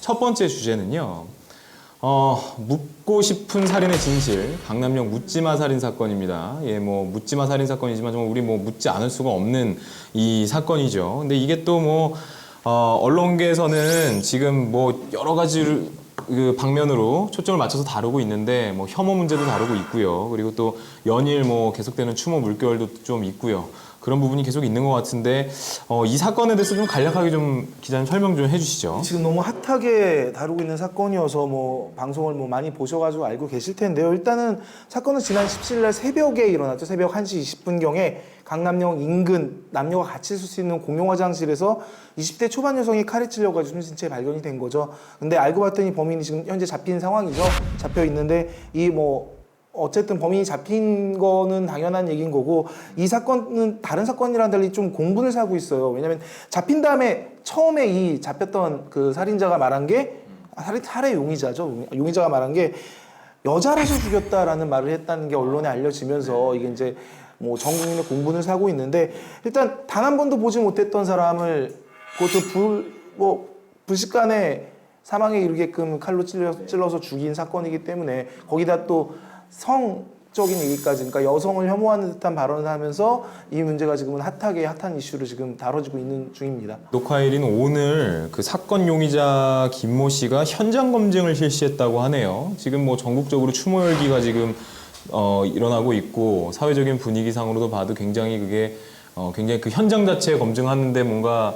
첫 번째 주제는요. 묻고 싶은 살인의 진실, 강남역 묻지마 살인 사건입니다. 예, 뭐 묻지마 살인 사건이지만 정말 우리 뭐 묻지 않을 수가 없는 이 사건이죠. 근데 이게 또 뭐 언론계에서는 지금 뭐 여러 가지 그 방면으로 초점을 맞춰서 다루고 있는데 뭐 혐오 문제도 다루고 있고요. 그리고 또 연일 뭐 계속되는 추모 물결도 좀 있고요. 그런 부분이 계속 있는 것 같은데 이 사건에 대해서 좀 간략하게 좀 기자님 설명 좀 해주시죠. 지금 너무 핫하게 다루고 있는 사건이어서 뭐 방송을 뭐 많이 보셔가지고 알고 계실 텐데요. 일단은 사건은 지난 17일 날 새벽에 일어났죠. 새벽 1시 20분경에 강남역 인근 남녀가 같이 쓸 수 있는 공용 화장실에서 20대 초반 여성이 칼에 찔려가지고 숨진 채 발견이 된 거죠. 근데 알고 봤더니 범인이 지금 현재 잡힌 상황이죠. 잡혀 있는데 이 뭐 어쨌든 범인이 잡힌 거는 당연한 얘기인 거고, 이 사건은 다른 사건이랑 달리 좀 공분을 사고 있어요. 왜냐면 잡힌 다음에 처음에 이 잡혔던 그 살인자가 말한 게 살해 용의자죠. 용의자가 말한 게 여자라서 죽였다라는 말을 했다는 게 언론에 알려지면서 이게 이제 뭐 전 국민의 공분을 사고 있는데, 일단 단 한 번도 보지 못했던 사람을 그것도 불식간에 사망에 이르게끔 칼로 찔러서 죽인 사건이기 때문에, 거기다 또 성적인 얘기까지, 그러니까 여성을 혐오하는 듯한 발언을 하면서 이 문제가 지금은 핫한 이슈로 지금 다뤄지고 있는 중입니다. 녹화일인 오늘 그 사건 용의자 김모 씨가 현장 검증을 실시했다고 하네요. 지금 뭐 전국적으로 추모 열기가 지금 일어나고 있고, 사회적인 분위기상으로도 봐도 굉장히 그게 굉장히 그 현장 자체 검증하는데 뭔가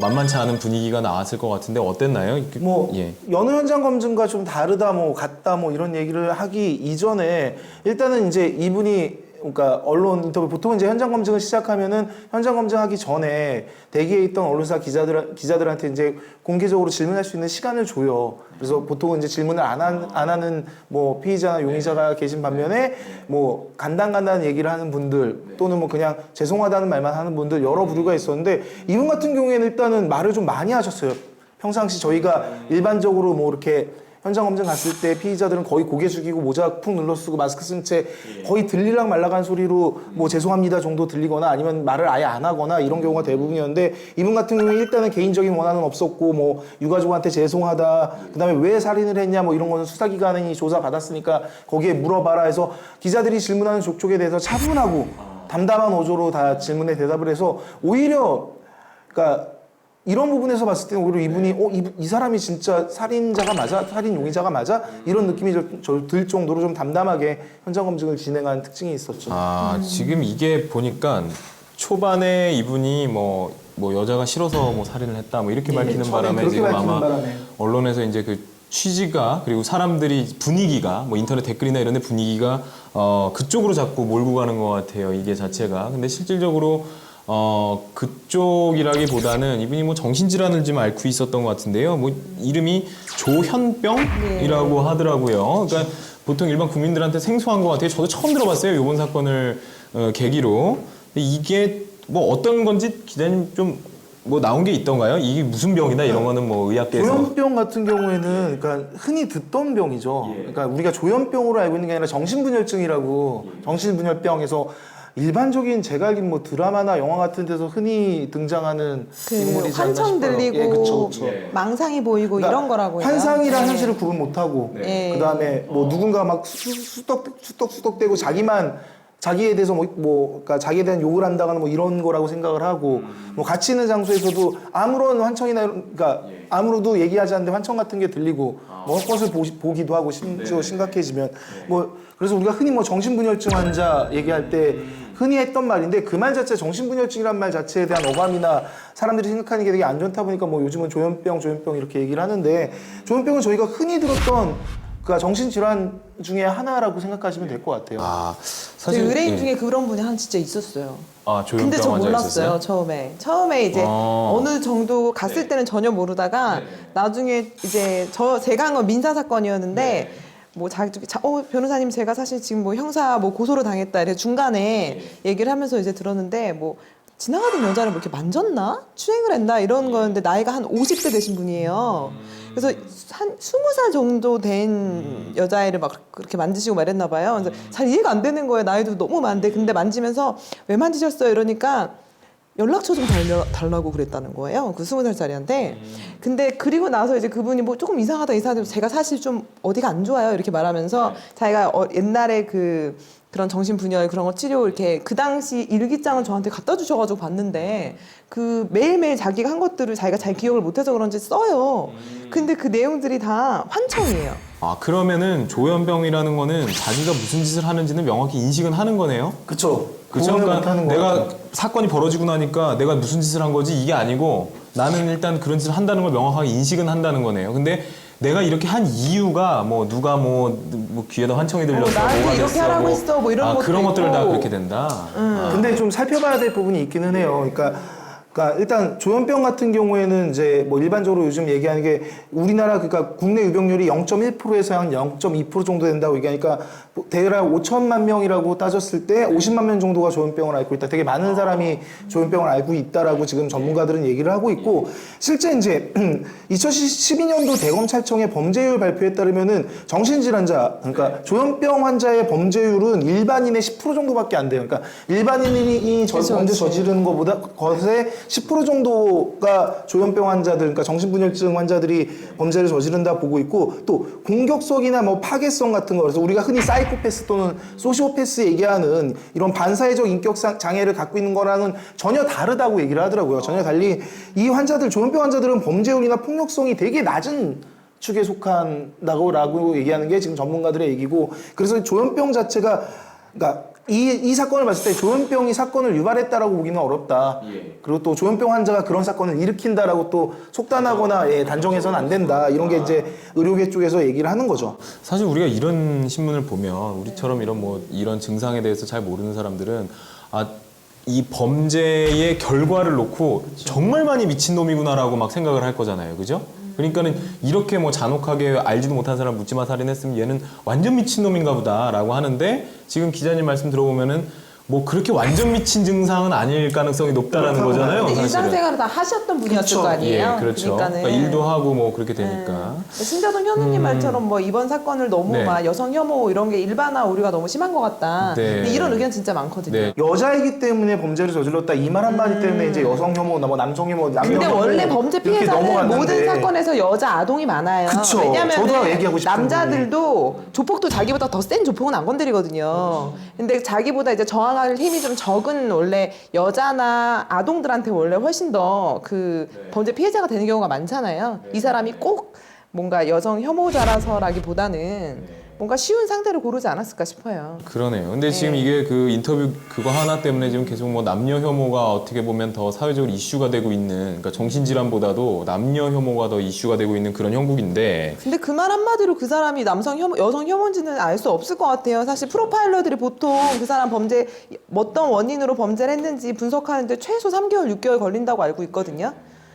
만만치 않은 분위기가 나왔을 것 같은데 어땠나요? 뭐 예. 여느 현장 검증과 좀 다르다, 뭐 같다, 뭐 이런 얘기를 하기 이전에 일단은 이제 이분이, 그러니까 언론 인터뷰, 보통 이제 현장 검증을 시작하면은 현장 검증하기 전에 대기에 있던 언론사 기자들한테 이제 공개적으로 질문할 수 있는 시간을 줘요. 그래서 보통은 이제 질문을 안 하는 뭐 피의자나 용의자가 계신 반면에 뭐 간단한 얘기를 하는 분들, 또는 뭐 그냥 죄송하다는 말만 하는 분들 여러 부류가 있었는데, 이분 같은 경우에는 일단은 말을 좀 많이 하셨어요. 평상시 저희가 일반적으로 뭐 이렇게 현장 검증 갔을 때 피의자들은 거의 고개 숙이고 모자 푹 눌러 쓰고 마스크 쓴 채 거의 들리랑 말라간 소리로 뭐 죄송합니다 정도 들리거나 아니면 말을 아예 안 하거나 이런 경우가 대부분이었는데, 이분 같은 경우에 일단은 개인적인 원한은 없었고, 뭐 유가족한테 죄송하다, 그다음에 왜 살인을 했냐, 뭐 이런 거는 수사기관이 조사 받았으니까 거기에 물어봐라 해서 기자들이 질문하는 족족에 대해서 차분하고 담담한 어조로 다 질문에 대답을 해서, 오히려 그러니까 이런 부분에서 봤을 때는 오히려 이분이 이 사람이 진짜 살인자가 맞아? 살인 용의자가 맞아? 이런 느낌이 들 정도로 좀 담담하게 현장 검증을 진행한 특징이 있었죠. 지금 이게 보니까 초반에 이분이 뭐 여자가 싫어서 뭐 살인을 했다 뭐 이렇게 밝히는 바람에 지금 아마 언론에서 이제 그 취지가, 그리고 사람들이 분위기가, 뭐 인터넷 댓글이나 이런 데 분위기가 그쪽으로 자꾸 몰고 가는 것 같아요, 이게 자체가. 근데 실질적으로 그쪽이라기보다는 이분이 뭐 정신질환을 좀 앓고 있었던 것 같은데요. 뭐 이름이 조현병이라고 하더라고요. 그러니까 보통 일반 국민들한테 생소한 것 같아요. 저도 처음 들어봤어요, 이번 사건을 계기로. 근데 이게 뭐 어떤 건지 기자님 좀 뭐 나온 게 있던가요? 이게 무슨 병이다 이런 거는 뭐 의학계에서. 조현병 같은 경우에는 그러니까 흔히 듣던 병이죠. 그러니까 우리가 조현병으로 알고 있는 게 아니라 정신분열증이라고, 정신분열병에서 일반적인 제가 알기로 뭐 드라마나 영화 같은 데서 흔히 등장하는 인물이지 않나 환청 싶어요. 들리고 예, 그쵸. 망상이 보이고 그러니까 이런 거라고요. 환상이랑 현실을 구분 못하고, 네. 그다음에 뭐 누군가 막 수덕수덕대고 자기에 대해서 그러니까 자기에 대한 욕을 한다거나 뭐 이런 거라고 생각을 하고, 뭐 같이 있는 장소에서도 아무런 환청이나 그러니까 아무로도 얘기하지 않는데 환청 같은 게 들리고 뭐 헛것을 보기도 하고, 심지어 심각해지면 뭐, 그래서 우리가 흔히 뭐 정신분열증 환자 얘기할 때 흔히 했던 말인데, 그 말 자체, 정신분열증이란 말 자체에 대한 어감이나 사람들이 생각하는 게 되게 안 좋다 보니까 뭐 요즘은 조현병 이렇게 얘기를 하는데, 조현병은 저희가 흔히 들었던 그러니까 정신질환 중에 하나라고 생각하시면 될 것 같아요. 사실 의뢰인 중에 그런 분이 한 진짜 있었어요. 조현병 근데 저 환자 몰랐어요, 있었어요? 처음에 이제 어느 정도 갔을 때는 전혀 모르다가 나중에 이제 제가 한 건 민사 사건이었는데, 뭐 변호사님 제가 사실 지금 뭐 형사 뭐 고소를 당했다 이래 중간에 얘기를 하면서 이제 들었는데, 뭐 지나가던 여자를 뭐 이렇게 만졌나? 추행을 했나? 이런 거였는데 나이가 한 50대 되신 분이에요. 그래서 한 20살 정도 된 여자애를 막 그렇게 만지시고 말했나 봐요. 그래서 잘 이해가 안 되는 거예요. 나이도 너무 많은데. 근데 만지면서 왜 만지셨어요? 이러니까 연락처 좀 달라고 그랬다는 거예요. 그 20살짜리한테. 근데 그리고 나서 이제 그분이 뭐 조금 이상하다 제가 사실 좀 어디가 안 좋아요 이렇게 말하면서 자기가 옛날에 그런 정신분열 그런 거 치료 이렇게 그 당시 일기장을 저한테 갖다 주셔가지고 봤는데 그 매일매일 자기가 한 것들을 자기가 잘 기억을 못해서 그런지 써요. 근데 그 내용들이 다 환청이에요. 아, 그러면은 조현병이라는 거는 자기가 무슨 짓을 하는지는 명확히 인식은 하는 거네요? 그쵸. 그쵸? 구분을 그러니까 못하는 거 내가 같아요. 사건이 벌어지고 나니까 내가 무슨 짓을 한 거지 이게 아니고 나는 일단 그런 짓을 한다는 걸 명확하게 인식은 한다는 거네요. 근데 내가 이렇게 한 이유가 뭐 누가 뭐 귀에다 환청이 들렸어, 나한테 뭐가 이렇게 됐어, 하라고 했어, 뭐 이런 것도 그런 것들을 다 있고. 그렇게 된다. 근데 좀 살펴봐야 될 부분이 있기는 해요. 그러니까 일단 조현병 같은 경우에는 이제 뭐 일반적으로 요즘 얘기하는 게 우리나라 그러니까 국내 유병률이 0.1%에서 한 0.2% 정도 된다고 얘기하니까 대략 5천만 명이라고 따졌을 때 50만 명 정도가 조현병을 앓고 있다. 되게 많은 사람이 조현병을 앓고 있다라고 지금 전문가들은 얘기를 하고 있고 실제 이제 2012년도 대검찰청의 범죄율 발표에 따르면은 정신질환자 그러니까 조현병 환자의 범죄율은 일반인의 10% 정도밖에 안 돼요. 그러니까 일반인이 범죄 저지르는 것의 10% 정도가 조현병 환자들, 그러니까 정신분열증 환자들이 범죄를 저지른다 보고 있고 또 공격성이나 뭐 파괴성 같은 거 그래서 우리가 흔히 사이코패스 또는 소시오패스 얘기하는 이런 반사회적 인격 장애를 갖고 있는 거랑은 전혀 다르다고 얘기를 하더라고요. 전혀 달리 이 환자들, 조현병 환자들은 범죄율이나 폭력성이 되게 낮은 축에 속한다고 얘기하는 게 지금 전문가들의 얘기고 그래서 조현병 자체가 그러니까 이 사건을 봤을 때 조현병이 사건을 유발했다라고 보기는 어렵다. 그리고 또 조현병 환자가 그런 사건을 일으킨다라고 또 속단하거나 단정해서는 안 된다. 이런 게 이제 의료계 쪽에서 얘기를 하는 거죠. 사실 우리가 이런 신문을 보면 우리처럼 이런 증상에 대해서 잘 모르는 사람들은 이 범죄의 결과를 놓고 정말 많이 미친놈이구나라고 막 생각을 할 거잖아요. 그죠? 그러니까는 이렇게 뭐 잔혹하게 알지도 못한 사람 묻지마 살인했으면 얘는 완전 미친놈인가 보다라고 하는데 지금 기자님 말씀 들어보면은 뭐 그렇게 완전 미친 증상은 아닐 가능성이 높다라는 거잖아요. 근데 사실은. 일상생활을 다 하셨던 분이었을 그쵸. 거 아니에요. 예, 그렇죠. 그러니까는. 그러니까 일도 하고 뭐 그렇게 되니까. 신자동 현우님 말처럼 뭐 이번 사건을 너무 네. 막 여성 혐오 이런 게 일반화 오류가 너무 심한 것 같다. 네. 근데 이런 의견 진짜 많거든요. 네. 여자이기 때문에 범죄를 저질렀다 이 말 한마디 때문에 이제 여성 혐오나 뭐 남성 혐오, 남녀 근데 혐오 원래 범죄 이렇게 피해자는 넘어갔는데 모든 사건에서 여자 아동이 많아요. 그쵸. 왜냐하면 저도 얘기하고 싶은 남자들도 조폭도 자기보다 더 센 조폭은 안 건드리거든요. 근데 자기보다 이제 저항할 힘이 좀 적은 원래 여자나 아동들한테 원래 훨씬 더 그 범죄 피해자가 되는 경우가 많잖아요. 이 사람이 꼭 뭔가 여성 혐오자라서라기보다는 뭔가 쉬운 상대를 고르지 않았을까 싶어요. 그러네요. 근데 지금 이게 그 인터뷰 그거 하나 때문에 지금 계속 뭐 남녀 혐오가 어떻게 보면 더 사회적으로 이슈가 되고 있는, 그러니까 정신질환보다도 남녀 혐오가 더 이슈가 되고 있는 그런 형국인데. 근데 그 말 한마디로 그 사람이 남성 혐오, 여성 혐오인지는 알 수 없을 것 같아요. 사실 프로파일러들이 보통 그 사람 범죄 어떤 원인으로 범죄를 했는지 분석하는데 최소 3개월, 6개월 걸린다고 알고 있거든요.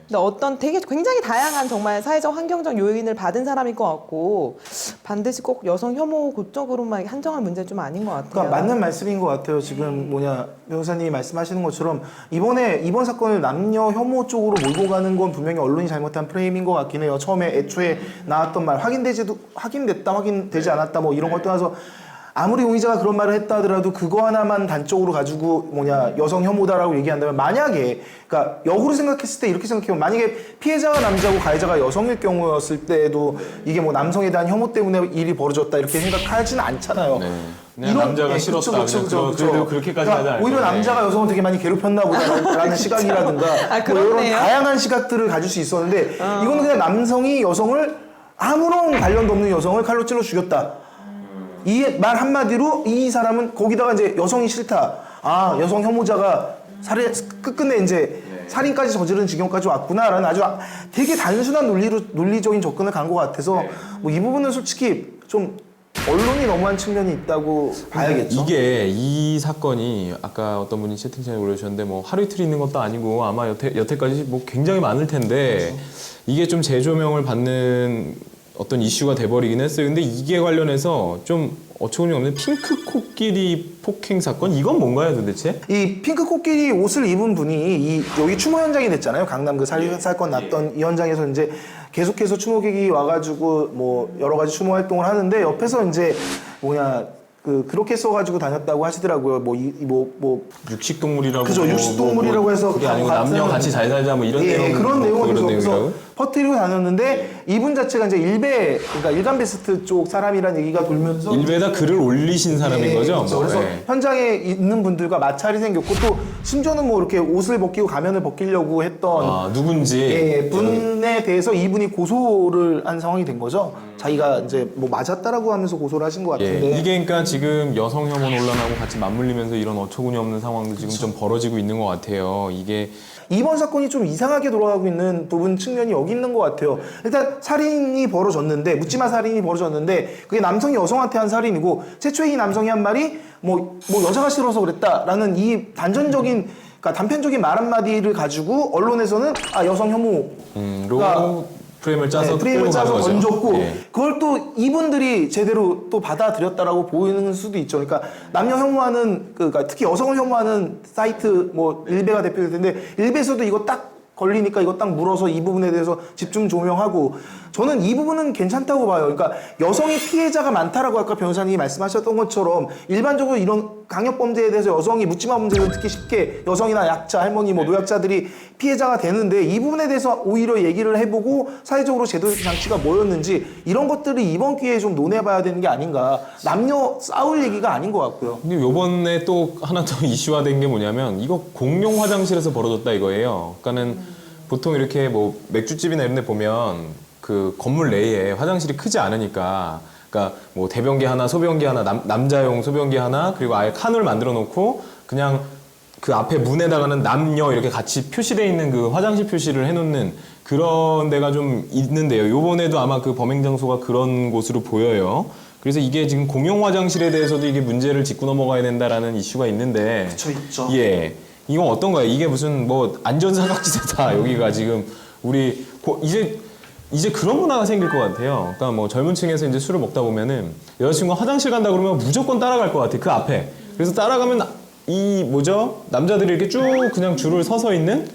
근데 어떤 되게 굉장히 다양한 정말 사회적 환경적 요인을 받은 사람일 것 같고 반드시 꼭 여성 혐오 그쪽으로만 한정할 문제는 좀 아닌 것 같아요. 그러니까 맞는 말씀인 것 같아요. 지금 변호사님이 말씀하시는 것처럼 이번 사건을 남녀 혐오 쪽으로 몰고 가는 건 분명히 언론이 잘못한 프레임인 것 같긴 해요. 애초에 나왔던 말 확인됐다 확인되지 않았다 뭐 이런 걸 떠나서 아무리 용의자가 그런 말을 했다 하더라도 그거 하나만 단적으로 가지고 여성 혐오다라고 얘기한다면 만약에 그러니까 역으로 생각했을 때 이렇게 생각해보면 만약에 피해자가 남자고 가해자가 여성일 경우였을 때도 이게 뭐 남성에 대한 혐오 때문에 일이 벌어졌다 이렇게 생각하지는 않잖아요. 네. 그냥 남자가 싫었다. 그래도 그렇게까지 하지 않아요. 오히려 남자가 여성을 되게 많이 괴롭혔나 보다라는 시각이라든가 뭐 이런 다양한 시각들을 가질 수 있었는데 이거는 그냥 남성이 여성을 아무런 관련도 없는 여성을 칼로 찔러 죽였다. 이 말 한마디로 이 사람은 거기다가 이제 여성이 싫다. 여성 혐오자가 끝끝내 이제 살인까지 저지른 지경까지 왔구나라는 아주 되게 단순한 논리적인 접근을 간 것 같아서 뭐 이 부분은 솔직히 좀 언론이 너무한 측면이 있다고 봐야겠죠. 이게 이 사건이 아까 어떤 분이 채팅창에 올려주셨는데 뭐 하루 이틀 있는 것도 아니고 아마 여태까지 뭐 굉장히 많을 텐데 이게 좀 재조명을 받는 어떤 이슈가 돼버리긴 했어요. 근데 이게 관련해서 좀 어처구니 없는 핑크 코끼리 폭행 사건? 이건 뭔가요 도대체? 이 핑크 코끼리 옷을 입은 분이 여기 추모 현장이 됐잖아요. 강남 그 사건 났던 이 현장에서 이제 계속해서 추모객이 와가지고 뭐 여러 가지 추모 활동을 하는데 옆에서 이제 그렇게 써가지고 다녔다고 하시더라고요. 육식동물이라고. 그죠, 육식동물이라고 해서 그게 아니고 같은- 남녀 같이 잘 살자 뭐 이런 예, 내용. 그런 내용을 그런 그래서 내용이라고요? 퍼뜨리고 다녔는데 이분 자체가 이제 그러니까 일간 베스트 쪽 사람이라는 얘기가 돌면서 일베다 글을 올리신 사람인 예, 거죠? 그렇죠. 뭐, 그래서 예. 현장에 있는 분들과 마찰이 생겼고 또 심지어는 뭐 이렇게 옷을 벗기고 가면을 벗기려고 했던 아, 누군지. 예, 분에 대해서 이분이 고소를 한 상황이 된 거죠. 자기가 이제 뭐 맞았다라고 하면서 고소를 하신 것 예, 같은데 이게 그러니까 지금 여성 혐오 논란하고 같이 맞물리면서 이런 어처구니 없는 상황도 지금 좀 벌어지고 있는 것 같아요. 이게 이번 사건이 좀 이상하게 돌아가고 있는 부분 측면이 여기 있는 것 같아요. 일단 살인이 벌어졌는데 묻지마 살인이 벌어졌는데 그게 남성이 여성한테 한 살인이고 최초에 이 남성이 한 말이 뭐 여자가 싫어서 그랬다라는 이 단전적인 그러니까 단편적인 말 한마디를 가지고 언론에서는 여성 혐오 로 프레임을 짜서 프레임을 끌고 가는 짜서 거죠. 던졌고 예. 그걸 또 이분들이 제대로 또 받아들였다라고 보이는 수도 있죠. 그러니까 남녀 혐오하는 그러니까 특히 여성을 혐오하는 사이트 뭐 일베가 대표될 텐데 일베에서도 이거 딱 걸리니까 이거 딱 물어서 이 부분에 대해서 집중 조명하고 저는 이 부분은 괜찮다고 봐요. 그러니까 여성이 피해자가 많다라고 아까 변호사님이 말씀하셨던 것처럼 일반적으로 이런 강력범죄에 대해서 여성이 묻지마 범죄는 특히 쉽게 여성이나 약자, 할머니, 뭐 노약자들이 피해자가 되는데 이 부분에 대해서 오히려 얘기를 해보고 사회적으로 제도적 장치가 뭐였는지 이런 것들이 이번 기회에 좀 논해봐야 되는 게 아닌가. 남녀 싸울 얘기가 아닌 것 같고요. 근데 요번에 또 하나 더 이슈화된 게 뭐냐면 이거 공용 화장실에서 벌어졌다 이거예요. 그러니까는 보통 이렇게 뭐 맥주집이나 이런 데 보면 그 건물 내에 화장실이 크지 않으니까 그러니까 뭐 대변기 하나, 소변기 하나, 남자용 소변기 하나 그리고 아예 칸을 만들어 놓고 그냥 그 앞에 문에다가는 남녀 이렇게 같이 표시되어 있는 그 화장실 표시를 해놓는 그런 데가 좀 있는데요. 요번에도 아마 그 범행 장소가 그런 곳으로 보여요. 그래서 이게 지금 공용 화장실에 대해서도 이게 문제를 짚고 넘어가야 된다라는 이슈가 있는데 그쵸, 있죠. 예. 이건 어떤가요? 이게 무슨 뭐 안전사각지대다 여기가 지금 우리 이제 그런 문화가 생길 것 같아요. 그러니까 뭐 젊은 층에서 이제 술을 먹다 보면은 여자친구가 화장실 간다 그러면 무조건 따라갈 것 같아. 그 앞에. 그래서 따라가면 남자들이 이렇게 쭉 그냥 줄을 서서 있는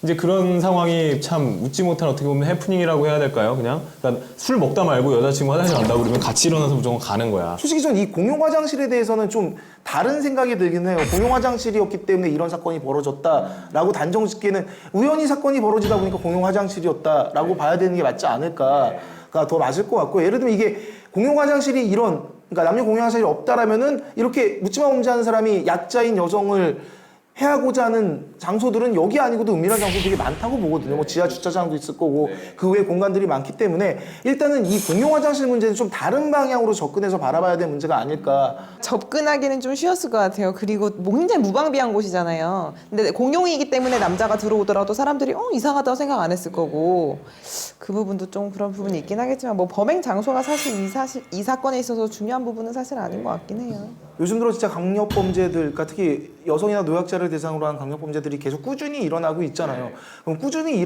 이제 그런 상황이 참 웃지 못한 어떻게 보면 해프닝이라고 해야 될까요? 그러니까 술 먹다 말고 여자친구 화장실 간다고 그러면 같이 일어나서 무조건 가는 거야. 솔직히 전 이 공용 화장실에 대해서는 좀 다른 생각이 들긴 해요. 공용 화장실이었기 때문에 이런 사건이 벌어졌다라고 단정짓기에는 우연히 사건이 벌어지다 보니까 공용 화장실이었다라고 봐야 되는 게 맞지 않을까가 더 맞을 것 같고 예를 들면 이게 공용 화장실이 그러니까 남녀 공용 화장실이 없다라면은 이렇게 묻지마 범죄하는 사람이 약자인 여성을 해하고자 하는 장소들은 여기 아니고도 은밀한 장소들이 많다고 보거든요. 뭐 지하 주차장도 있을 거고 그 외 공간들이 많기 때문에 일단은 이 공용 화장실 문제는 좀 다른 방향으로 접근해서 바라봐야 될 문제가 아닐까. 접근하기는 좀 쉬웠을 것 같아요. 그리고 뭐 굉장히 무방비한 곳이잖아요. 근데 공용이기 때문에 남자가 들어오더라도 사람들이 이상하다고 생각 안 했을 거고 그 부분도 좀 그런 부분이 있긴 하겠지만 뭐 범행 장소가 사실 이 사건에 있어서 중요한 부분은 사실 아닌 것 같긴 해요. 요즘 들어 진짜 강력범죄들, 그러니까 특히 여성이나 노약자를 대상으로 한 강력범죄들이 계속 꾸준히 일어나고 있잖아요. 그럼 꾸준히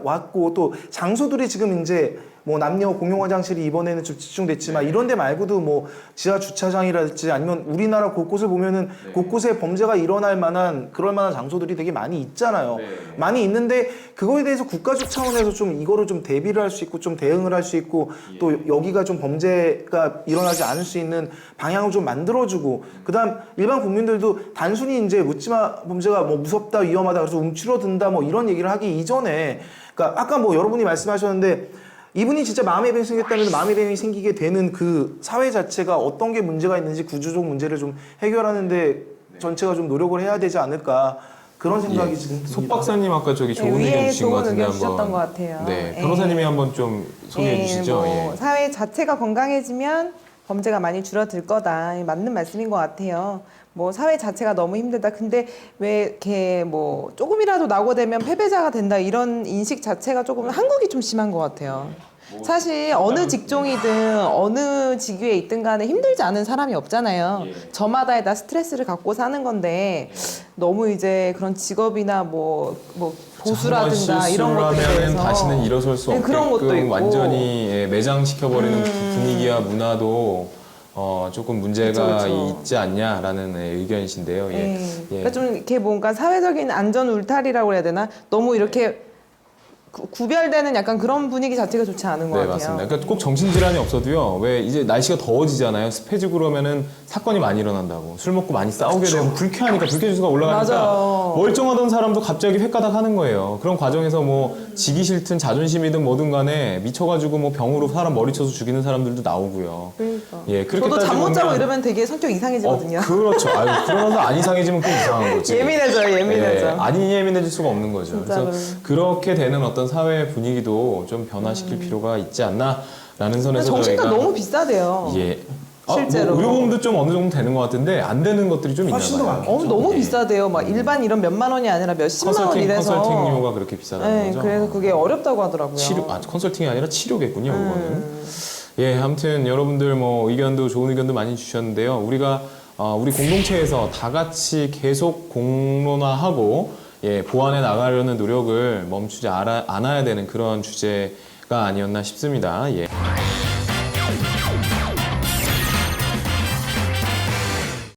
왔고 또 장소들이 지금 이제 뭐 남녀 공용 화장실이 이번에는 좀 집중됐지만 이런 데 말고도 뭐 지하 주차장이랄지 아니면 우리나라 곳곳을 보면은 곳곳에 범죄가 일어날 만한 그럴 만한 장소들이 되게 많이 있잖아요. 많이 있는데 그거에 대해서 국가적 차원에서 좀 이거를 좀 대비를 할 수 있고 좀 대응을 할 수 있고 또 여기가 좀 범죄가 일어나지 않을 수 있는 방향을 좀 만들어주고 그다음 일반 국민들도 단순히 이제 묻지마 범죄가 뭐 무섭다 위험하다 그래서 움츠러든다 뭐 이런 얘기를 하기 이전에 그러니까 아까 뭐 여러분이 말씀하셨는데 이분이 진짜 마음의 병이 생겼다면 마음의 병이 생기게 되는 그 사회 자체가 어떤 게 문제가 있는지 구조적 문제를 좀 해결하는데 전체가 좀 노력을 해야 되지 않을까 그런 생각이 지금 듭니다. 속 박사님 아까 저기 좋은 위에 의견 주신 것 좋은 같은데 의견 주셨던 것 같아요. 네, 변호사님이 한번 좀 소개해 주시죠. 뭐 예. 사회 자체가 건강해지면 범죄가 많이 줄어들 거다. 맞는 말씀인 것 같아요. 뭐 사회 자체가 너무 힘들다. 근데 왜 이렇게 뭐 조금이라도 낙오되면 패배자가 된다 이런 인식 자체가 조금 한국이 좀 심한 것 같아요. 사실 어느 직종이든 어느 직위에 있든 간에 힘들지 않은 사람이 없잖아요. 저마다의 다 스트레스를 갖고 사는 건데 너무 이제 그런 직업이나 뭐 보수라든가 이런 것들에 실수를 하면은 대해서 다시는 일어설 수 네, 없게끔 그런 것도 있고. 완전히 매장시켜버리는 분위기와 문화도 조금 문제가 그쵸. 있지 않냐라는 의견이신데요. 예. 예. 예. 그러니까 좀 이렇게 뭔가 사회적인 안전 울타리라고 해야 되나? 너무 이렇게 구별되는 약간 그런 분위기 자체가 좋지 않은 것 네, 같아요. 맞습니다. 그러니까 꼭 정신질환이 없어도요. 왜 이제 날씨가 더워지잖아요. 습해지고 그러면은 사건이 많이 일어난다고 술 먹고 많이 싸우게 되고 불쾌하니까 불쾌지수가 올라가니까 맞아요. 멀쩡하던 사람도 갑자기 횟가닥 하는 거예요. 그런 과정에서 뭐 지기 싫든 자존심이든 뭐든 간에 미쳐가지고 뭐 병으로 사람 머리 쳐서 죽이는 사람들도 나오고요. 그러니까. 예, 그렇게 저도 잠 못 따지고 자고 보면 이러면 되게 성격 이상해지거든요. 그렇죠. 아유, 그러면서 안 이상해지면 또 이상한 거지. 예민해져요, 예민해져. 예, 안 예민해질 수가 없는 거죠. 진짜로. 그래서 그렇게 되는 어떤 사회 분위기도 좀 변화시킬 필요가 있지 않나라는 선에서 정신과 저희가 너무 비싸대요. 예. 실제로. 뭐 의료보험도 좀 어느 정도 되는 것 같은데 안 되는 것들이 좀 있나 훨씬 더 봐요. 많겠죠. 너무 예. 비싸대요. 막 일반 이런 몇만 원이 아니라 몇십만 원 이래서. 컨설팅료가 그렇게 비싸다는 네, 거죠. 그래서 그게 어렵다고 하더라고요. 컨설팅이 아니라 치료겠군요, 그거는. 예, 아무튼 여러분들 뭐 의견도 좋은 의견도 많이 주셨는데요. 우리가 우리 공동체에서 다 같이 계속 공론화하고 예, 보완해 나가려는 노력을 멈추지 않아야 되는 그런 주제가 아니었나 싶습니다. 예.